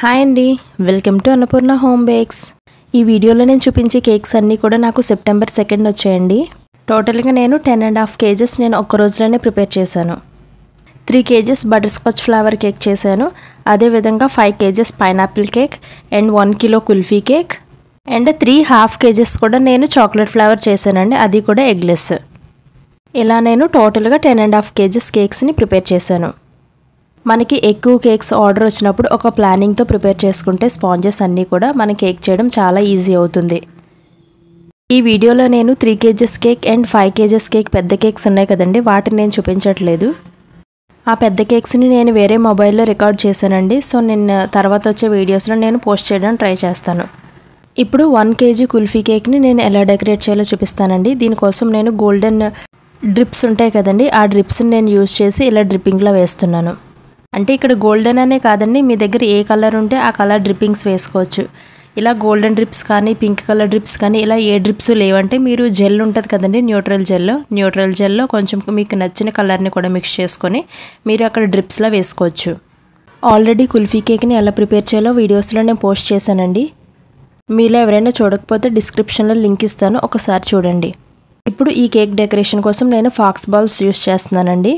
Hi అండి, welcome to Annapurna home bakes. ఈ వీడియోలో నేను చూపించే కేక్స్ అన్నీ కూడా నాకు సెప్టెంబర్ 2 వచ్చాయండి. టోటల్గా నేను 10.5 kgs నేను ఒక్క రోజులోనే ప్రిపేర్ చేశాను. 3 kgs butter scotch flavour cake చేశాను. అదేవిధంగా 5 kgs pineapple cake and 1 kilo kulfi cake and 3 half kgs కూడా నేను చాక్లెట్ ఫ్లేవర్ చేశానండి, అది కూడా ఎగ్లెస్. ఇలా నేను టోటల్గా 10.5 kgs కేక్స్ని ప్రిపేర్ చేశాను. మనకి ఎక్కువ కేక్స్ ఆర్డర్ వచ్చినప్పుడు ఒక ప్లానింగ్తో ప్రిపేర్ చేసుకుంటే స్పాంజెస్ అన్నీ కూడా మన కేక్ చేయడం చాలా ఈజీ అవుతుంది. ఈ వీడియోలో నేను 3 kgs cake and 5 kgs cake పెద్ద కేక్స్ ఉన్నాయి కదండి, వాటిని నేను చూపించట్లేదు. ఆ పెద్ద కేక్స్ని నేను వేరే మొబైల్లో రికార్డ్ చేశానండి. సో నేను తర్వాత వచ్చే వీడియోస్లో నేను పోస్ట్ చేయడానికి ట్రై చేస్తాను. ఇప్పుడు 1 kg కుల్ఫీ కేక్ని నేను ఎలా డెకరేట్ చేయాలో చూపిస్తానండి. దీనికోసం నేను గోల్డెన్ డ్రిప్స్ ఉంటాయి కదండి, ఆ డ్రిప్స్ని నేను యూజ్ చేసి ఇలా డ్రిప్పింగ్లో వేస్తున్నాను. అంటే ఇక్కడ గోల్డెన్ అనే కాదండి, మీ దగ్గర ఏ కలర్ ఉంటే ఆ కలర్ డ్రిప్పింగ్స్ వేసుకోవచ్చు. ఇలా గోల్డెన్ డ్రిప్స్ కానీ పింక్ కలర్ డ్రిప్స్ కానీ ఇలా ఏ డ్రిప్స్ లేవంటే మీరు జెల్ ఉంటుంది కదండి, న్యూట్రల్ జెల్లో కొంచెం మీకు నచ్చిన కలర్ని కూడా మిక్స్ చేసుకొని మీరు అక్కడ డ్రిప్స్లో వేసుకోవచ్చు. ఆల్రెడీ కుల్ఫీ కేక్ని ఎలా ప్రిపేర్ చేయాలో వీడియోస్లో నేను పోస్ట్ చేశానండి. మీలో ఎవరైనా చూడకపోతే డిస్క్రిప్షన్లో లింక్ ఇస్తాను, ఒకసారి చూడండి. ఇప్పుడు ఈ కేక్ డెకరేషన్ కోసం నేను ఫాక్స్ బాల్స్ యూస్ చేస్తున్నానండి.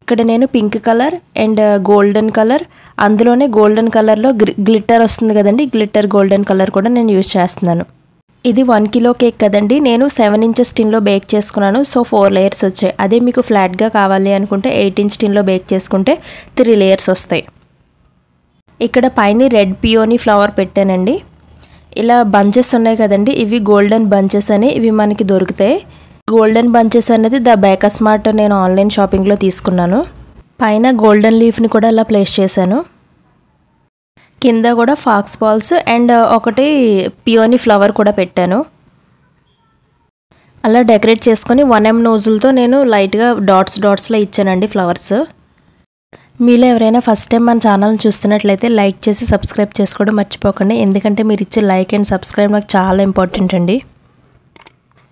ఇక్కడ నేను pink colour and golden colour, అందులోనే గోల్డెన్ కలర్లో గ్లిట్టర్ వస్తుంది కదండి, గ్లిట్టర్ గోల్డెన్ కలర్ కూడా నేను యూజ్ చేస్తున్నాను. ఇది 1 kilo కేక్ కదండి, నేను 7 inches టిన్లో బేక్ చేసుకున్నాను. సో 4 layers వచ్చాయి. అదే మీకు ఫ్లాట్గా కావాలి అనుకుంటే 8 inch టిన్లో బేక్ చేసుకుంటే 3 layers వస్తాయి. ఇక్కడ పైన రెడ్ పియోనీ ఫ్లవర్ పెట్టానండి. ఇలా బంచెస్ ఉన్నాయి కదండి, ఇవి గోల్డెన్ బంచెస్ అని ఇవి మనకి దొరుకుతాయి. గోల్డెన్ బంచెస్ అనేది ద బేకర్స్ మార్ట్ నేను ఆన్లైన్ షాపింగ్లో తీసుకున్నాను. పైన గోల్డెన్ లీఫ్ని కూడా అలా ప్లేస్ చేశాను. కింద కూడా ఫాక్స్ బాల్స్ అండ్ ఒకటి పియోనీ ఫ్లవర్ కూడా పెట్టాను. అలా డెకరేట్ చేసుకొని 1mm నోజులతో నేను లైట్గా డాట్స్లో ఇచ్చానండి ఫ్లవర్స్. మీలో ఎవరైనా ఫస్ట్ టైం మన ఛానల్ని చూస్తున్నట్లయితే లైక్ చేసి సబ్స్క్రైబ్ చేసుకోవడం మర్చిపోకండి, ఎందుకంటే మీరు ఇచ్చే లైక్ అండ్ సబ్స్క్రైబ్ నాకు చాలా ఇంపార్టెంట్ అండి.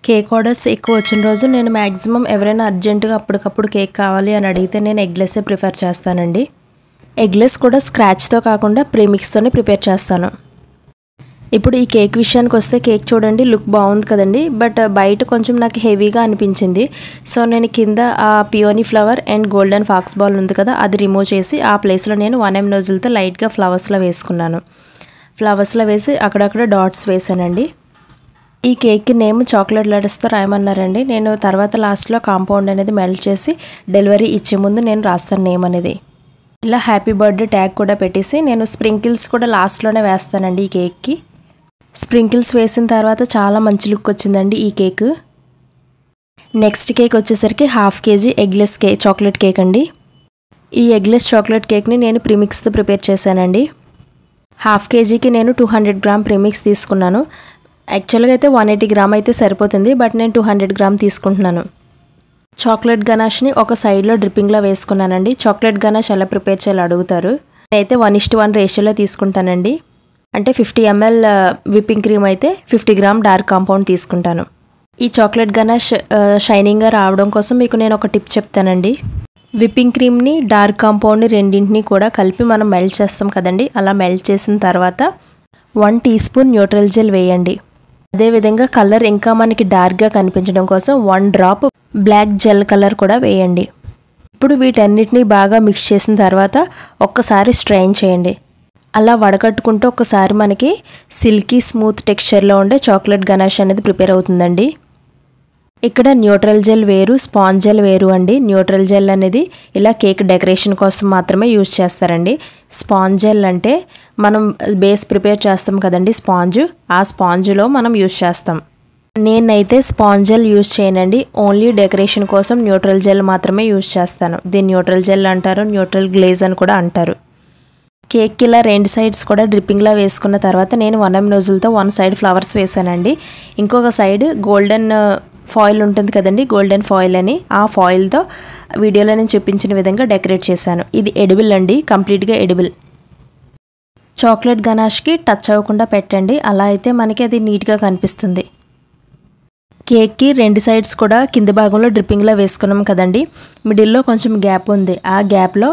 కేక్ ఆర్డర్స్ ఎక్కువ వచ్చిన రోజు నేను మ్యాక్సిమం ఎవరైనా అర్జెంటుగా అప్పటికప్పుడు కేక్ కావాలి అని అడిగితే నేను ఎగ్లెస్సే ప్రిఫర్ చేస్తానండి. ఎగ్లెస్ కూడా స్క్రాచ్తో కాకుండా ప్రీమిక్స్తోనే ప్రిపేర్ చేస్తాను. ఇప్పుడు ఈ కేక్ విషయానికి వస్తే కేక్ చూడండి, లుక్ బాగుంది కదండి, బట్ బయట కొంచెం నాకు హెవీగా అనిపించింది. సో నేను కింద ఆ peony flower and golden fox ball ఉంది కదా, అది రిమూవ్ చేసి ఆ ప్లేస్లో నేను 1mm నోజులతో లైట్గా ఫ్లవర్స్లో వేసుకున్నాను. ఫ్లవర్స్లో వేసి అక్కడక్కడ డాట్స్ వేసానండి. ఈ కేక్కి నేమ్ చాక్లెట్ లెటర్స్తో రాయమన్నారండి. నేను తర్వాత లాస్ట్లో కాంపౌండ్ అనేది మెల్ట్ చేసి డెలివరీ ఇచ్చే ముందు నేను రాస్తాను నేమ్ అనేది. ఇలా హ్యాపీ బర్త్డే ట్యాగ్ కూడా పెట్టేసి నేను స్ప్రింకిల్స్ కూడా లాస్ట్లోనే వేస్తానండి ఈ కేక్కి. స్ప్రింకిల్స్ వేసిన తర్వాత చాలా మంచి లుక్ వచ్చిందండి ఈ కేక్. నెక్స్ట్ కేక్ వచ్చేసరికి 1/2 kg ఎగ్లెస్ చాక్లెట్ కేక్ అండి. ఈ ఎగ్లెస్ చాక్లెట్ కేక్ని నేను ప్రీమిక్స్తో ప్రిపేర్ చేశానండి. 1/2 kgకి నేను 200 grams ప్రీమిక్స్ తీసుకున్నాను. యాక్చువల్గా అయితే 180 grams అయితే సరిపోతుంది, బట్ నేను 200 grams తీసుకుంటున్నాను. చాక్లెట్ గనాష్ని ఒక సైడ్లో డ్రిప్పింగ్లో వేసుకున్నానండి. చాక్లెట్ గనాష్ ఎలా ప్రిపేర్ చేయాలో అడుగుతారు. నేనైతే 1:1 రేషియోలో తీసుకుంటానండి. అంటే 50 ml విప్పింగ్ క్రీమ్ అయితే 50 grams డార్క్ కాంపౌండ్ తీసుకుంటాను. ఈ చాక్లెట్ గనాష్ షైనింగ్గా రావడం కోసం మీకు నేను ఒక టిప్ చెప్తానండి. విప్పింగ్ క్రీమ్ని డార్క్ కాంపౌండ్ని రెండింటిని కూడా కలిపి మనం మెల్ట్ చేస్తాం కదండి, అలా మెల్ట్ చేసిన తర్వాత 1 teaspoon న్యూట్రల్ జెల్ వేయండి. అదేవిధంగా కలర్ ఇంకా మనకి డార్క్గా కనిపించడం కోసం 1 drop బ్లాక్ జెల్ కలర్ కూడా వేయండి. ఇప్పుడు వీటన్నిటిని బాగా మిక్స్ చేసిన తర్వాత ఒక్కసారి స్ట్రెయిన్ చేయండి. అలా వడకట్టుకుంటూ ఒక్కసారి మనకి సిల్కీ స్మూత్ టెక్స్చర్లో ఉండే చాక్లెట్ గనాష్ అనేది ప్రిపేర్ అవుతుందండి. ఇక్కడ న్యూట్రల్ జెల్ వేరు, స్పాంజ్ జెల్ వేరు అండి. న్యూట్రల్ జెల్ అనేది ఇలా కేక్ డెకరేషన్ కోసం మాత్రమే యూజ్ చేస్తారండి. స్పాంజ్ జెల్ అంటే మనం బేస్ ప్రిపేర్ చేస్తాం కదండి స్పాంజ్, ఆ స్పాంజ్లో మనం యూజ్ చేస్తాం. నేనైతే స్పాంజ్ జెల్ యూజ్ చేయనండి, ఓన్లీ డెకరేషన్ కోసం న్యూట్రల్ జెల్ మాత్రమే యూజ్ చేస్తాను. దీన్ని న్యూట్రల్ జెల్ అంటారు, న్యూట్రల్ గ్లేజ్ అని కూడా అంటారు. కేక్కి ఇలా 2 sides కూడా డ్రిప్పింగ్లా వేసుకున్న తర్వాత నేను 1mm నోజులతో 1 side ఫ్లవర్స్ వేసానండి. ఇంకొక సైడ్ గోల్డెన్ ఫాయిల్ ఉంటుంది కదండి, గోల్డెన్ ఫాయిల్ అని, ఆ ఫాయిల్తో వీడియోలో నేను చూపించిన విధంగా డెకరేట్ చేశాను. ఇది ఎడిబుల్ అండి, కంప్లీట్గా ఎడిబుల్. చాక్లెట్ గనాష్కి టచ్ అవ్వకుండా పెట్టండి, అలా అయితే మనకి అది నీట్గా కనిపిస్తుంది. కేక్కి 2 sides కూడా కింద భాగంలో డ్రిప్పింగ్లో వేసుకున్నాం కదండి, మిడిల్లో కొంచెం గ్యాప్ ఉంది. ఆ గ్యాప్లో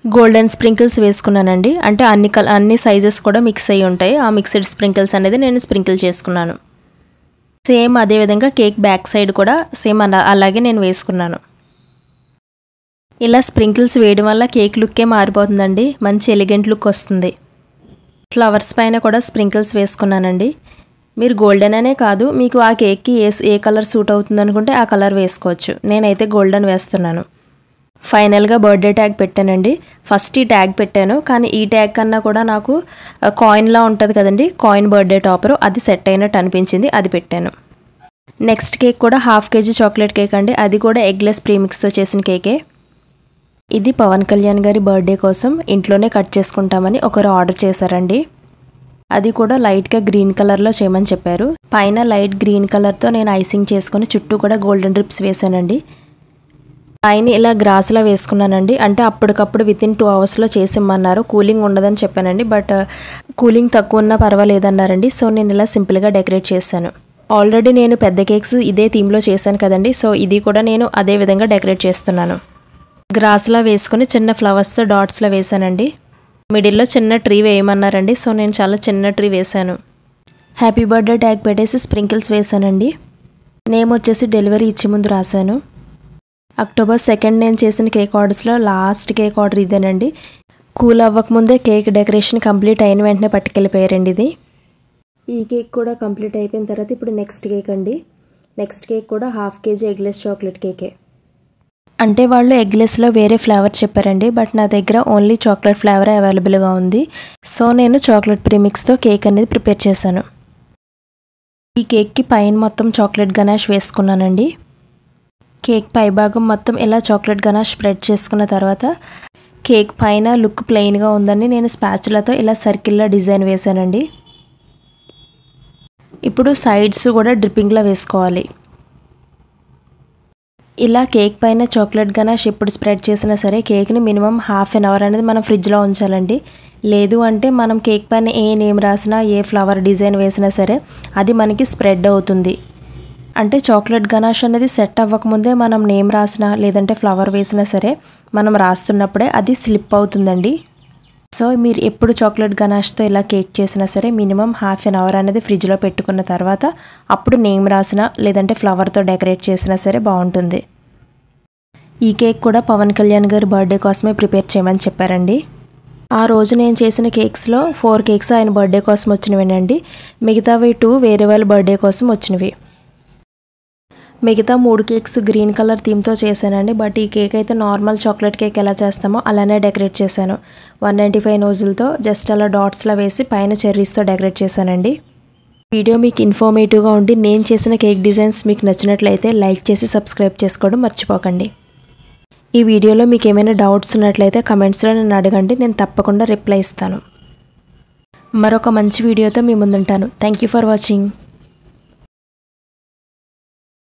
గోల్డెన్ స్ప్రింకిల్స్ వేసుకున్నానండి. అంటే అన్ని సైజెస్ కూడా మిక్స్ అయ్యి ఉంటాయి. ఆ మిక్స్డ్ స్ప్రింకిల్స్ అనేది నేను స్ప్రింకిల్ చేసుకున్నాను. సేమ్ అదేవిధంగా కేక్ బ్యాక్ సైడ్ కూడా సేమ్ అలాగే నేను వేసుకున్నాను. ఇలా స్ప్రింకిల్స్ వేయడం వల్ల కేక్ లుక్కే మారిపోతుందండి. మంచి ఎలిగెంట్ లుక్ వస్తుంది. ఫ్లవర్స్ పైన కూడా స్ప్రింకిల్స్ వేసుకున్నానండి. మీరు గోల్డెన్ అనే కాదు, మీకు ఆ కేక్కి ఏ కలర్ సూట్ అవుతుంది అనుకుంటే ఆ కలర్ వేసుకోవచ్చు. నేనైతే గోల్డెన్ వేస్తున్నాను. ఫైనల్గా బర్త్డే ట్యాగ్ పెట్టానండి. ఫస్ట్ ఈ ట్యాగ్ పెట్టాను, కానీ ఈ ట్యాగ్ కన్నా కూడా నాకు కాయిన్లా ఉంటుంది కదండి, కాయిన్ బర్త్డే టాపర్, అది సెట్ అయినట్టు అనిపించింది, అది పెట్టాను. నెక్స్ట్ కేక్ కూడా 1/2 kg చాక్లెట్ కేక్ అండి. అది కూడా ఎగ్లెస్ ప్రీమిక్స్తో చేసిన కేకే. ఇది పవన్ కళ్యాణ్ గారి బర్త్డే కోసం ఇంట్లోనే కట్ చేసుకుంటామని ఒకరు ఆర్డర్ చేశారండి. అది కూడా లైట్గా గ్రీన్ కలర్లో చేయమని చెప్పారు. పైన లైట్ గ్రీన్ కలర్తో నేను ఐసింగ్ చేసుకొని చుట్టూ కూడా గోల్డెన్ డ్రిప్స్ వేసానండి. పైన ఇలా గ్రాస్లా వేసుకున్నానండి. అంటే అప్పటికప్పుడు వితిన్ 2 అవర్స్లో చేసిమ్మన్నారు. కూలింగ్ ఉండదని చెప్పానండి, బట్ కూలింగ్ తక్కువ ఉన్నా పర్వాలేదన్నారండి. సో నేను ఇలా సింపుల్గా డెకరేట్ చేశాను. ఆల్రెడీ నేను పెద్ద కేక్స్ ఇదే థీమ్లో చేశాను కదండి, సో ఇది కూడా నేను అదే విధంగా డెకరేట్ చేస్తున్నాను. గ్రాస్లా వేసుకొని చిన్న ఫ్లవర్స్తో డాట్స్లో వేసానండి. మిడిల్లో చిన్న ట్రీ వేయమన్నారండి, సో నేను చాలా చిన్న ట్రీ వేశాను. హ్యాపీ బర్త్డే ట్యాగ్ పెట్టేసి స్ప్రింకిల్స్ వేసానండి. నేమ్ వచ్చేసి డెలివరీ ఇచ్చే ముందు రాశాను. October 2 నేను చేసిన కేక్ ఆర్డర్స్లో లాస్ట్ కేక్ ఆర్డర్ ఇదేనండి. కూల్ అవ్వకముందే కేక్ డెకరేషన్ కంప్లీట్ అయిన వెంటనే పట్టుకెళ్ళిపోయారండి ఇది. ఈ కేక్ కూడా కంప్లీట్ అయిపోయిన తర్వాత ఇప్పుడు నెక్స్ట్ కేక్ అండి. నెక్స్ట్ కేక్ కూడా 1/2 kg ఎగ్లెస్ చాక్లెట్ కేకే. అంటే వాళ్ళు ఎగ్లెస్లో వేరే ఫ్లేవర్ చెప్పారండి, బట్ నా దగ్గర ఓన్లీ చాక్లెట్ ఫ్లేవర్ అవైలబుల్గా ఉంది. సో నేను చాక్లెట్ ప్రీమిక్స్తో కేక్ అనేది ప్రిపేర్ చేశాను. ఈ కేక్కి పైన మొత్తం చాక్లెట్ గనాష్ వేసుకున్నానండి. కేక్ పైభాగం మొత్తం ఇలా చాక్లెట్ గనాష్ స్ప్రెడ్ చేసుకున్న తర్వాత కేక్ పైన లుక్ ప్లెయిన్గా ఉందని నేను స్పాచులాతో ఇలా సర్కిల్లో డిజైన్ వేశానండి. ఇప్పుడు సైడ్స్ కూడా డ్రిప్పింగ్లో వేసుకోవాలి. ఇలా కేక్ పైన చాక్లెట్ గనాష్ ఎప్పుడు స్ప్రెడ్ చేసినా సరే కేక్ని మినిమం 1/2 అవర్ అనేది మనం ఫ్రిడ్జ్లో ఉంచాలండి. లేదు అంటే మనం కేక్ పైన ఏ నేమ్ రాసినా ఏ ఫ్లవర్ డిజైన్ వేసినా సరే అది మనకి స్ప్రెడ్ అవుతుంది. అంటే చాక్లెట్ గనాష్ అనేది సెట్ అవ్వకముందే మనం నేమ్ రాసినా లేదంటే ఫ్లవర్ వేసినా సరే మనం రాస్తున్నప్పుడే అది స్లిప్ అవుతుందండి. సో మీరు ఎప్పుడు చాక్లెట్ గనాష్తో ఇలా కేక్ చేసినా సరే మినిమం 1/2 అవర్ అనేది ఫ్రిడ్జ్లో పెట్టుకున్న తర్వాత అప్పుడు నేమ్ రాసినా లేదంటే ఫ్లవర్తో డెకరేట్ చేసినా సరే బాగుంటుంది. ఈ కేక్ కూడా పవన్ కళ్యాణ్ గారి బర్త్డే కోసమే ప్రిపేర్ చేయమని చెప్పారండి. ఆ రోజు నేను చేసిన కేక్స్లో 4 కేక్స్ ఆయన బర్త్డే కోసం వచ్చినవేనండి. మిగతావి 2 వేరే వాళ్ళ బర్త్డే కోసం వచ్చినవి. మిగతా 3 కేక్స్ గ్రీన్ కలర్ థీమ్తో చేశానండి, బట్ ఈ కేక్ అయితే నార్మల్ చాక్లెట్ కేక్ ఎలా చేస్తామో అలానే డెకరేట్ చేశాను. 195 నోజులతో జస్ట్ అలా డాట్స్లా వేసి పైన చెర్రీస్తో డెకరేట్ చేశానండి. వీడియో మీకు ఇన్ఫర్మేటివ్గా ఉండి నేను చేసిన కేక్ డిజైన్స్ మీకు నచ్చినట్లయితే లైక్ చేసి సబ్స్క్రైబ్ చేసుకోవడం మర్చిపోకండి. ఈ వీడియోలో మీకు ఏమైనా డౌట్స్ ఉన్నట్లయితే కమెంట్స్లో నన్ను అడగండి, నేను తప్పకుండా రిప్లై ఇస్తాను. మరొక మంచి వీడియోతో మీ ముందుంటాను. Thank you for watching.